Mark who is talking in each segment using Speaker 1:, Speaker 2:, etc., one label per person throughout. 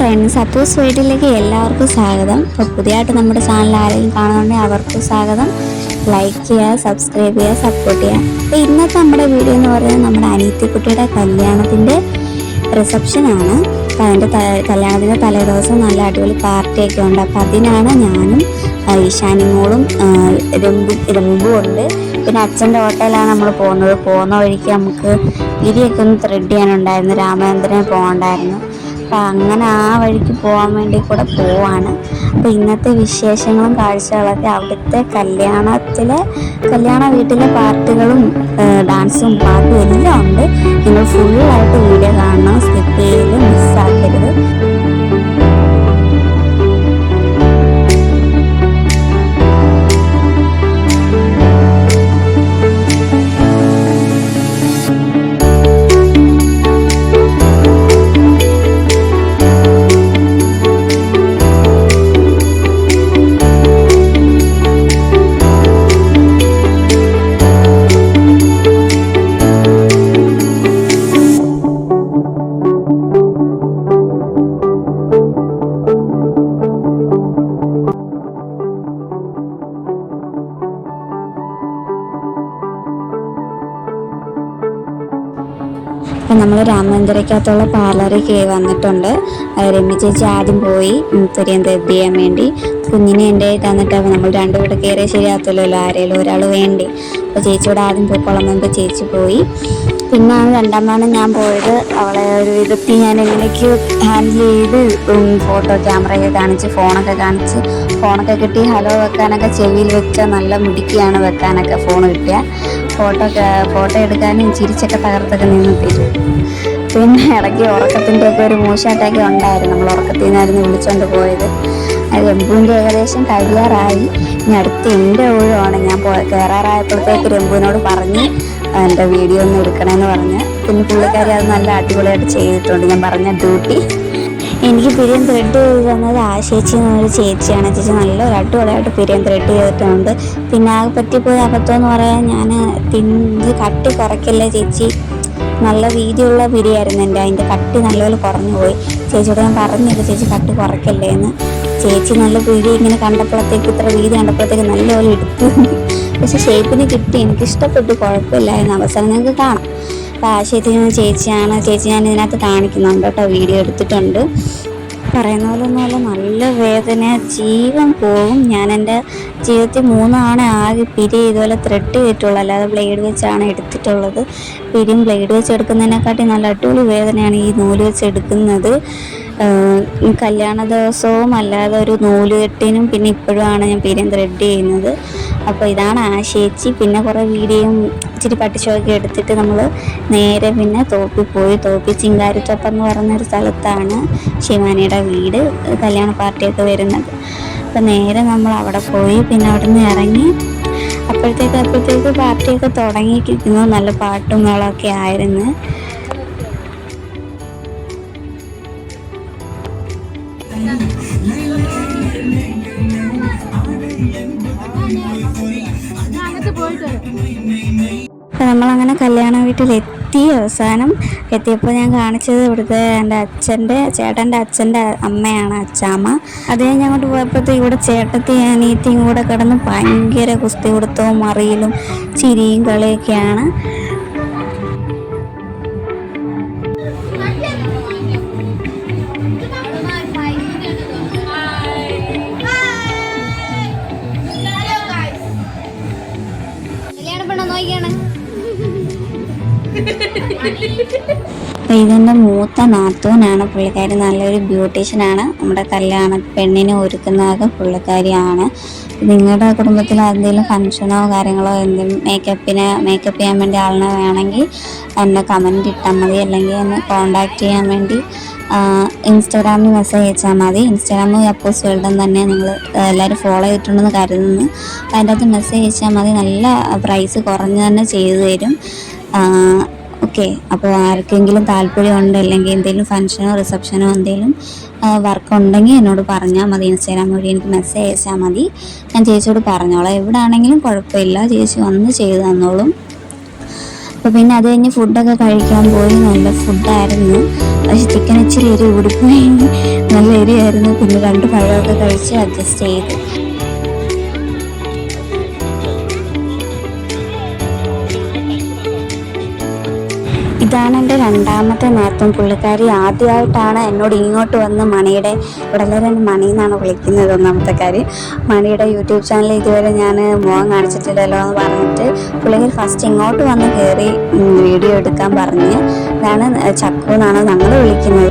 Speaker 1: Friends, Appus വീട്ടിലേക്ക് എല്ലാവർക്കും സ്വാഗതം. അപ്പോൾ പുതിയതായിട്ട് നമ്മുടെ ചാനൽ ആരെങ്കിലും കാണുന്നുണ്ടെങ്കിൽ അവർക്ക് സ്വാഗതം. ലൈക്ക് ചെയ്യുക, സബ്സ്ക്രൈബ് ചെയ്യുക, സപ്പോർട്ട് ചെയ്യുക. അപ്പോൾ ഇന്നത്തെ നമ്മുടെ വീഡിയോ എന്ന് പറയുന്നത് നമ്മുടെ അനിയത്തിക്കുട്ടിയുടെ കല്യാണത്തിൻ്റെ റിസപ്ഷനാണ്. അപ്പോൾ അതിൻ്റെ കല്യാണത്തിൻ്റെ തലേദിവസം നല്ല അടിപൊളി പാർട്ടിയൊക്കെ ഉണ്ട്. അപ്പോൾ അതിനാണ് ഞാനും ഈശാനിമോളും രംബും ഉണ്ട്. പിന്നെ അച്ഛൻ്റെ ഹോട്ടലിലാണ് നമ്മൾ പോകുന്ന വഴിക്ക് നമുക്ക് ഇരിയൊക്കെ ഒന്ന് ത്രെഡ് ചെയ്യാനുണ്ടായിരുന്നു. രാമചന്ദ്രനെ പോകണ്ടായിരുന്നു. അപ്പോൾ അങ്ങനെ ആ വഴിക്ക് പോകാൻ വേണ്ടി കൂടെ പോവാണ്. അപ്പോൾ ഇന്നത്തെ വിശേഷങ്ങളും കാഴ്ചകളൊക്കെ അവിടുത്തെ കല്യാണ വീട്ടിലെ പാർട്ടികളും ഡാൻസും പാട്ടും എല്ലാം ഉണ്ട്. നിങ്ങൾ ഫുള്ളായിട്ട് വീഡിയോ കാണണം, സ്കിപ്പ് ചെയ്യലും മിസ്സാക്കരുത്. അപ്പം നമ്മൾ രാമചന്ദ്രയ്ക്കകത്തുള്ള പാർലറിൽ വന്നിട്ടുണ്ട്. രമ്യ ചേച്ചി ആദ്യം പോയി തുരിയം ത്രെഡ് ചെയ്യാൻ വേണ്ടി. കുഞ്ഞിനെ എൻ്റെ തന്നിട്ട് നമ്മൾ രണ്ടുപേരുടെ കയറിയാൽ ശരിയാകത്തില്ലല്ലോ, ആരെങ്കിലും ഒരാൾ വേണ്ടി. അപ്പോൾ ചേച്ചിയോട് ആദ്യം പോയിക്കൊള്ളാൻ വേണ്ടി ചേച്ചി പോയി. പിന്നാണ് രണ്ടാമതാണ് ഞാൻ പോയത്. അവളെ ഒരു വിധത്തിൽ ഞാൻ എങ്ങനെയൊക്കെ ഹാൻഡിൽ ചെയ്ത് ഫോട്ടോ ക്യാമറയൊക്കെ കാണിച്ച് ഫോണൊക്കെ കിട്ടി ഹലോ വെക്കാനൊക്കെ ചെവിയിൽ വെച്ചാൽ നല്ല മുടിക്കുകയാണ് വെക്കാനൊക്കെ ഫോൺ കിട്ടിയ ഫോട്ടോ എടുക്കാനും ചിരിച്ചൊക്കെ തകർത്തൊക്കെ നിന്ന് തരും. പിന്നെ ഇടയ്ക്ക് ഉറക്കത്തിൻ്റെ ഒക്കെ ഒരു മോശമായിട്ടൊക്കെ ഉണ്ടായിരുന്നു. നമ്മൾ ഉറക്കത്തിൽ നിന്നായിരുന്നു വിളിച്ചുകൊണ്ട് പോയത്. രംബുവിൻ്റെ ഏകദേശം കഴിയാറായി. ഇനി അടുത്ത് എൻ്റെ ഊഴമാണ്. ഞാൻ കയറാറായപ്പോഴത്തേക്ക് രംബുവിനോട് പറഞ്ഞ് എൻ്റെ വീഡിയോ ഒന്ന് എടുക്കണമെന്ന് പറഞ്ഞ്. പിന്നെ പുള്ളിക്കാരി അത് നല്ല അടിപൊളിയായിട്ട് ചെയ്തിട്ടുണ്ട്. ഞാൻ പറഞ്ഞ ഡ്യൂട്ടി. എനിക്ക് പിരിയം ത്രെഡ് ചെയ്ത് തന്നത് ചേച്ചി എന്നൊരു ചേച്ചിയാണ്. ചേച്ചി നല്ലൊരു അടിപൊളിയായിട്ട് പിരിയം ത്രെഡ് ചെയ്തിട്ടുണ്ട്. പിന്നെ ആ പറ്റിപ്പോയ അബദ്ധമെന്ന് പറയാൻ ഞാൻ കട്ടി കുറയ്ക്കല്ലേ ചേച്ചി, നല്ല വീതിയുള്ള പിരിയായിരുന്നു എൻ്റെ. അതിൻ്റെ കട്ടി നല്ലപോലെ കുറഞ്ഞു പോയി. ചേച്ചിയോട് ഞാൻ പറഞ്ഞില്ല ചേച്ചി കട്ടി കുറയ്ക്കല്ലേ എന്ന്. ചേച്ചി നല്ല പിരി ഇങ്ങനെ കണ്ടപ്പോഴത്തേക്ക് ഇത്ര വീതി കണ്ടപ്പോഴത്തേക്ക് നല്ലപോലെ എടുത്തു. പക്ഷെ ഷേപ്പിന് കിട്ടി, എനിക്കിഷ്ടപ്പെട്ടു, കുഴപ്പമില്ലായിരുന്നു. അവസാനം നിങ്ങൾക്ക് കാണാം. അപ്പോൾ ചേച്ചി ഞാൻ ഇതിനകത്ത് കാണിക്കുന്നുണ്ട് കേട്ടോ, വീഡിയോ എടുത്തിട്ടുണ്ട്. പറയുന്ന പോലെ ഒന്നുമല്ല, നല്ല വേദന, ജീവൻ പോകും. ഞാൻ എൻ്റെ ജീവിതത്തിൽ 3 ആകെ പിരി ഇതുപോലെ ത്രെഡ് ചെയ്തിട്ടുള്ളൂ, അല്ലാതെ ബ്ലേഡ് വെച്ചാണ് എടുത്തിട്ടുള്ളത്. പിരിയും ബ്ലേഡ് വെച്ച് എടുക്കുന്നതിനെക്കാട്ടി നല്ല അടിപൊളി വേദനയാണ് ഈ നൂല് വെച്ച് എടുക്കുന്നത്. കല്യാണ ദിവസവും അല്ലാതെ ഒരു നൂലുകെട്ടിനും പിന്നെ ഇപ്പോഴുമാണ് ഞാൻ പിരിയം ത്രെഡ് ചെയ്യുന്നത്. അപ്പോൾ ഇതാണ് ചേച്ചി. പിന്നെ കുറേ വീഡിയോയും ഇച്ചിരി പട്ടിഷോയൊക്കെ എടുത്തിട്ട് നമ്മൾ നേരെ പിന്നെ തോപ്പിൽ പോയി. ചിങ്കാരിത്തൊപ്പം എന്ന് പറഞ്ഞൊരു സ്ഥലത്താണ് ശിവാനിയുടെ വീട്, കല്യാണ പാർട്ടിയൊക്കെ വരുന്നത്. അപ്പോൾ നേരെ നമ്മൾ അവിടെ പോയി. പിന്നെ അവിടെ നിന്ന് ഇറങ്ങി അപ്പോഴത്തേക്ക് പാർട്ടിയൊക്കെ തുടങ്ങിയിരിക്കുന്നു. നല്ല പാട്ടും മേളമൊക്കെ ആയിരുന്നു. അപ്പം നമ്മളങ്ങനെ കല്യാണ വീട്ടിലെത്തി. അവസാനം എത്തിയപ്പോൾ ഞാൻ കാണിച്ചത് ഇവിടുത്തെ ചേട്ടൻ്റെ അച്ഛൻ്റെ അമ്മയാണ്, അച്ചാമ്മ. അത് കഴിഞ്ഞ് അങ്ങോട്ട് പോയപ്പോഴത്തേക്ക് ഇവിടെ ചേട്ടത്തി അനിയത്തിയും കൂടെ കിടന്ന് ഭയങ്കര കുസ്തി കൊടുത്തവും മറിയലും ചിരിയും കളിയൊക്കെയാണ്. അപ്പോൾ ഇതെൻ്റെ മൂത്ത നാത്തൂനാണ്. പുള്ളിക്കാരി നല്ലൊരു ബ്യൂട്ടീഷ്യനാണ്. നമ്മുടെ കല്യാണ പെണ്ണിനെ ഒരുക്കുന്നതൊക്കെ പുള്ളിക്കാരിയാണ്. നിങ്ങളുടെ കുടുംബത്തിൽ എന്തെങ്കിലും ഫങ്ഷനോ കാര്യങ്ങളോ എന്തെങ്കിലും മേക്കപ്പ് ചെയ്യാൻ വേണ്ടി ആളിനെ വേണമെങ്കിൽ എന്നെ കമൻറ്റ് ഇട്ടാൽ മതി, അല്ലെങ്കിൽ എന്നെ കോണ്ടാക്ട് ചെയ്യാൻ വേണ്ടി ഇൻസ്റ്റാഗ്രാമിൽ മെസ്സേജ് അയച്ചാൽ മതി. ഇൻസ്റ്റാഗ്രാമിൽ അപ്പൂസ് വേൾഡ് തന്നെ നിങ്ങൾ എല്ലാവരും ഫോളോ ചെയ്തിട്ടുണ്ടെന്ന് കരുതുന്നു. അപ്പോൾ അതിൻ്റെ അകത്ത് മെസ്സേജ് അയച്ചാൽ മതി. നല്ല പ്രൈസ് കുറഞ്ഞ് തന്നെ ചെയ്തു തരും. ഓക്കെ. അപ്പോൾ ആർക്കെങ്കിലും താല്പര്യമുണ്ട്, അല്ലെങ്കിൽ എന്തെങ്കിലും ഫങ്ഷനോ റിസപ്ഷനോ എന്തെങ്കിലും വർക്ക് ഉണ്ടെങ്കിൽ എന്നോട് പറഞ്ഞാൽ മതി. ഇൻസ്റ്റാഗ്രാം വഴി എനിക്ക് മെസ്സേജ് അയച്ചാൽ മതി. ഞാൻ ചേച്ചിയോട് പറഞ്ഞോളാം. എവിടെ ആണെങ്കിലും കുഴപ്പമില്ല, ചേച്ചി വന്ന് ചെയ്ത് തന്നോളും. അപ്പോൾ പിന്നെ അത് കഴിഞ്ഞ് ഫുഡൊക്കെ കഴിക്കാൻ പോയി. നല്ല ഫുഡായിരുന്നു. പക്ഷെ ചിക്കൻ ഇച്ചിരി എരി കൂടിപ്പോയി. നല്ല എരിയായിരുന്നു. പിന്നെ 2 പഴമൊക്കെ കഴിച്ച് അഡ്ജസ്റ്റ് ചെയ്തു. ഇതാണ് എൻ്റെ രണ്ടാമത്തെ നാത്തൂൻ. പുള്ളിക്കാരി ആദ്യമായിട്ടാണ് എന്നോട് ഇങ്ങോട്ട് വന്ന് മണിയുടെ, ഇവിടെ മണി എന്നാണ് വിളിക്കുന്നത് ഒന്നാമത്തെ കാര്യം. മണിയുടെ യൂട്യൂബ് ചാനൽ ഇതുവരെ ഞാൻ മുഖം കാണിച്ചിട്ടില്ലല്ലോ എന്ന് പറഞ്ഞിട്ട് പുള്ളിക്കാരി ഫസ്റ്റ് ഇങ്ങോട്ട് വന്ന് കയറി വീഡിയോ എടുക്കാൻ പറഞ്ഞ്. ഇതാണ് ചക്കു എന്നാണ് ഞങ്ങൾ വിളിക്കുന്നത്.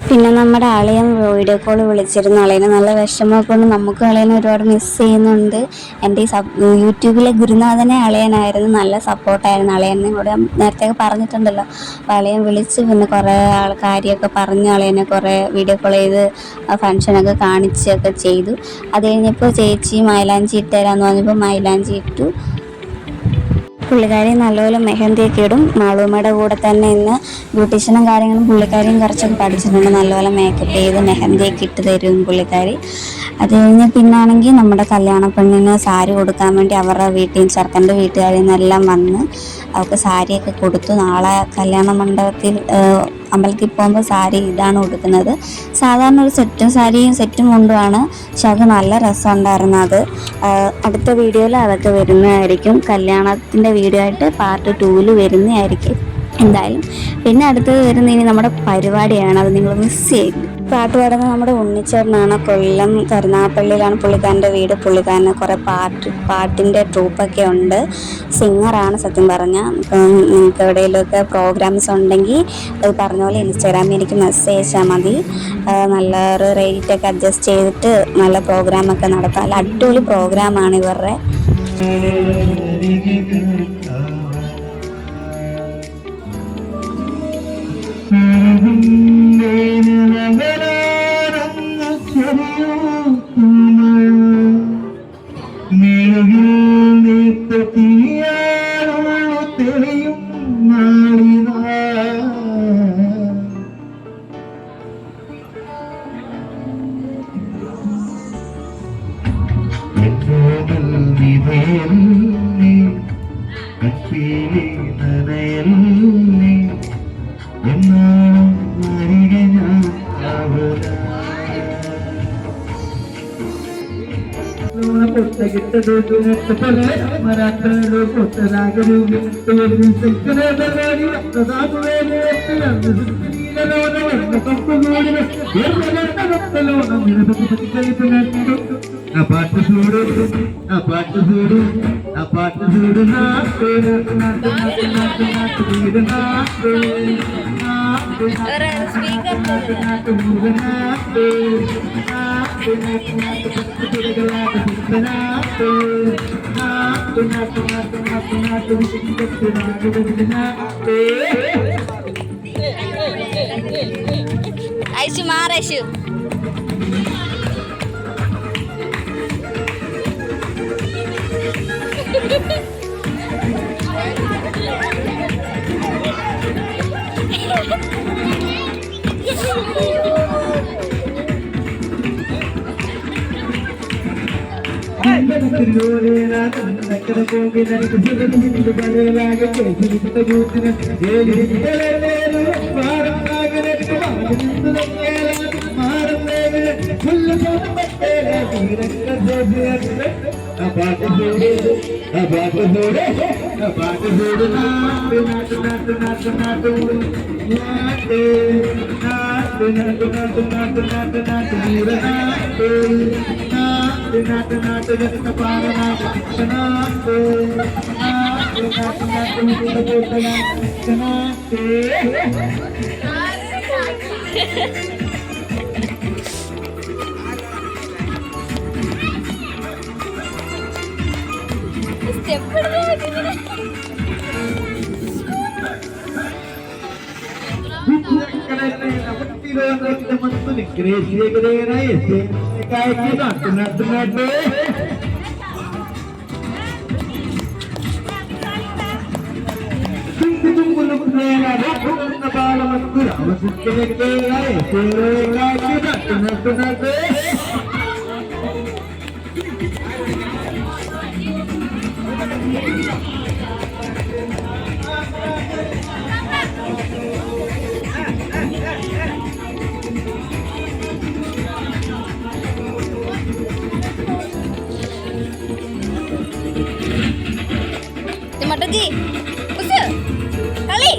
Speaker 1: പിന്നെ നമ്മുടെ അളിയൻ വീഡിയോ കോൾ വിളിച്ചിരുന്നു. അളിയന് നല്ല വിഷമമൊക്കെ ഉണ്ട്. നമുക്ക് അളിയനെ ഒരുപാട് മിസ് ചെയ്യുന്നുണ്ട്. എൻ്റെ ഈ യൂട്യൂബിലെ ഗുരുനാഥനെ അളിയനായിരുന്നു. നല്ല സപ്പോർട്ടായിരുന്നു അളിയനെ. ഇവിടെ നേരത്തെ പറഞ്ഞിട്ടുണ്ടല്ലോ. അപ്പോൾ അളിയൻ വിളിച്ച് പിന്നെ കുറേ കാര്യമൊക്കെ പറഞ്ഞ് അളിയനെ കുറേ വീഡിയോ കോൾ ചെയ്ത് ഫങ്ഷനൊക്കെ കാണിച്ചൊക്കെ ചെയ്തു. അത് കഴിഞ്ഞപ്പോൾ ചേച്ചി മൈലാഞ്ചി ഇട്ടുതരാമെന്ന് പറഞ്ഞപ്പോൾ മൈലാഞ്ചി ഇട്ടു. പുള്ളിക്കാരി നല്ലപോലെ മെഹന്തിയൊക്കെ ഇടും. മാളൂമ്മയുടെ കൂടെ തന്നെ ഇന്ന് ബ്യൂട്ടീഷ്യനും കാര്യങ്ങളും പുള്ളിക്കാരിയും കുറച്ചൊക്കെ പഠിച്ചിട്ടുണ്ട്. നല്ലപോലെ മേക്കപ്പ് ചെയ്ത് മെഹന്തിയൊക്കെ ഇട്ട് തരും പുള്ളിക്കാരി. അത് കഴിഞ്ഞ് പിന്നാണെങ്കിൽ നമ്മുടെ കല്യാണ പെണ്ണിന് സാരി കൊടുക്കാൻ വേണ്ടി അവരുടെ വീട്ടിൽ ചെറുക്കൻ്റെ വീട്ടുകാരിൽ നിന്നെല്ലാം വന്ന് അവർക്ക് സാരിയൊക്കെ കൊടുത്തു. നാളെ കല്യാണ മണ്ഡപത്തിൽ അമ്പലത്തിൽ പോകുമ്പോൾ സാരി ഇതാണ് കൊടുക്കുന്നത്. സാധാരണ ഒരു സെറ്റും മുണ്ടുമാണ്. പക്ഷെ അത് നല്ല രസമുണ്ടായിരുന്നു. അത് അടുത്ത വീഡിയോയിൽ അതൊക്കെ വരുന്നതായിരിക്കും. കല്യാണത്തിൻ്റെ വീഡിയോ ആയിട്ട് പാർട്ട് 2 വരുന്നതായിരിക്കും എന്തായാലും. പിന്നെ അടുത്തത് വരുന്ന ഇനി നമ്മുടെ പരിപാടിയാണ്. അത് നിങ്ങൾ മിസ് ചെയ്യില്ല. പാട്ട് പാടുന്നത് നമ്മുടെ ഉണ്ണിച്ചേട്ടനാണ്. കൊല്ലം കരുനാഗപ്പള്ളിയിലാണ് പുള്ളിക്കാരൻ്റെ വീട്. പുള്ളിക്കാരന് കുറേ പാട്ടിൻ്റെ ട്രൂപ്പൊക്കെ ഉണ്ട്. സിംഗറാണ് സത്യം പറഞ്ഞാൽ. നിങ്ങൾക്ക് എവിടെയെങ്കിലുമൊക്കെ പ്രോഗ്രാംസ് ഉണ്ടെങ്കിൽ അത് പറഞ്ഞ പോലെ ഇൻസ്റ്റാഗ്രാമിൽ എനിക്ക് മെസ്സേജ് അയച്ചാൽ മതി. നല്ല റേറ്റൊക്കെ അഡ്ജസ്റ്റ് ചെയ്തിട്ട് നല്ല പ്രോഗ്രാമൊക്കെ നടത്താം. നല്ല അടിപൊളി പ്രോഗ്രാമാണ് ഇവരുടെ. Aisyah marah Aisyah. മട്ടജി കളി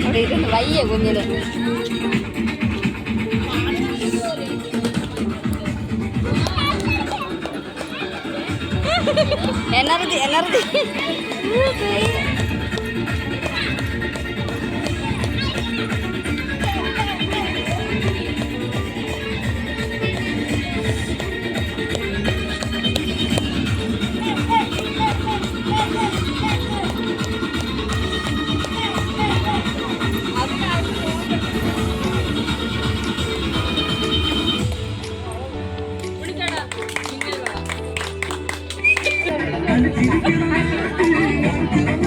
Speaker 1: അവിടെ ഇരുന്ന് വയ്യ കുഞ്ഞിന്. എനർജി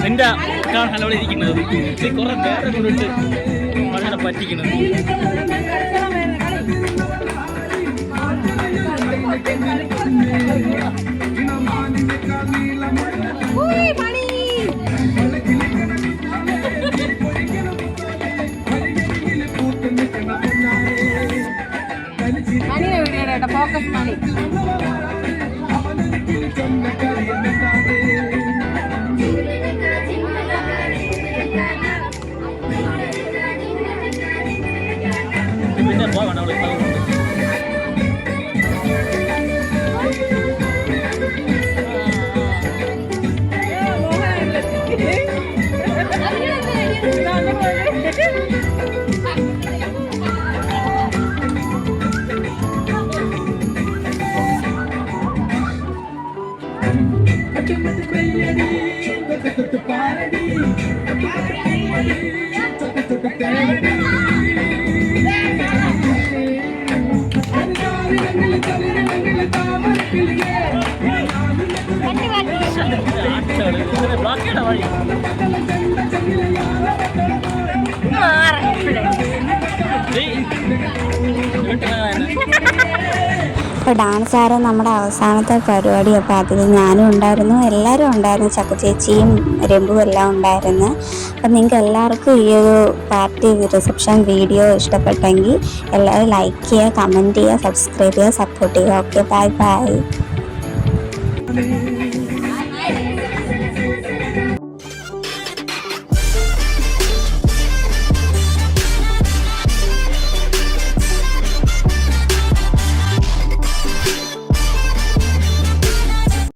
Speaker 2: നിന്റെ കാണാൻ അവിടെ ഇരിക്കുന്നത് കുറെ നേരം കൊണ്ടിട്ട് വളരെ പറ്റിക്കുന്നത്.
Speaker 3: ഫോക്കസ് മണി
Speaker 2: പിന്നെ പോകണം അവിടെ ബ്ലോക്കേടാ വഴി.
Speaker 1: അപ്പോൾ ഡാൻസ് ആയിരുന്നു നമ്മുടെ അവസാനത്തെ പരിപാടി. അപ്പോൾ അതിൽ ഞാനും ഉണ്ടായിരുന്നു, എല്ലാവരും ഉണ്ടായിരുന്നു, ചക്ക ചേച്ചിയും രംബും എല്ലാം ഉണ്ടായിരുന്നു. അപ്പം നിങ്ങൾക്ക് എല്ലാവർക്കും ഈ ഒരു പാർട്ടി റിസപ്ഷൻ വീഡിയോ ഇഷ്ടപ്പെട്ടെങ്കിൽ എല്ലാവരും ലൈക്ക് ചെയ്യുക, കമൻറ്റ് ചെയ്യുക, സബ്സ്ക്രൈബ് ചെയ്യുക, സപ്പോർട്ട് ചെയ്യുക. Okay, bye bye.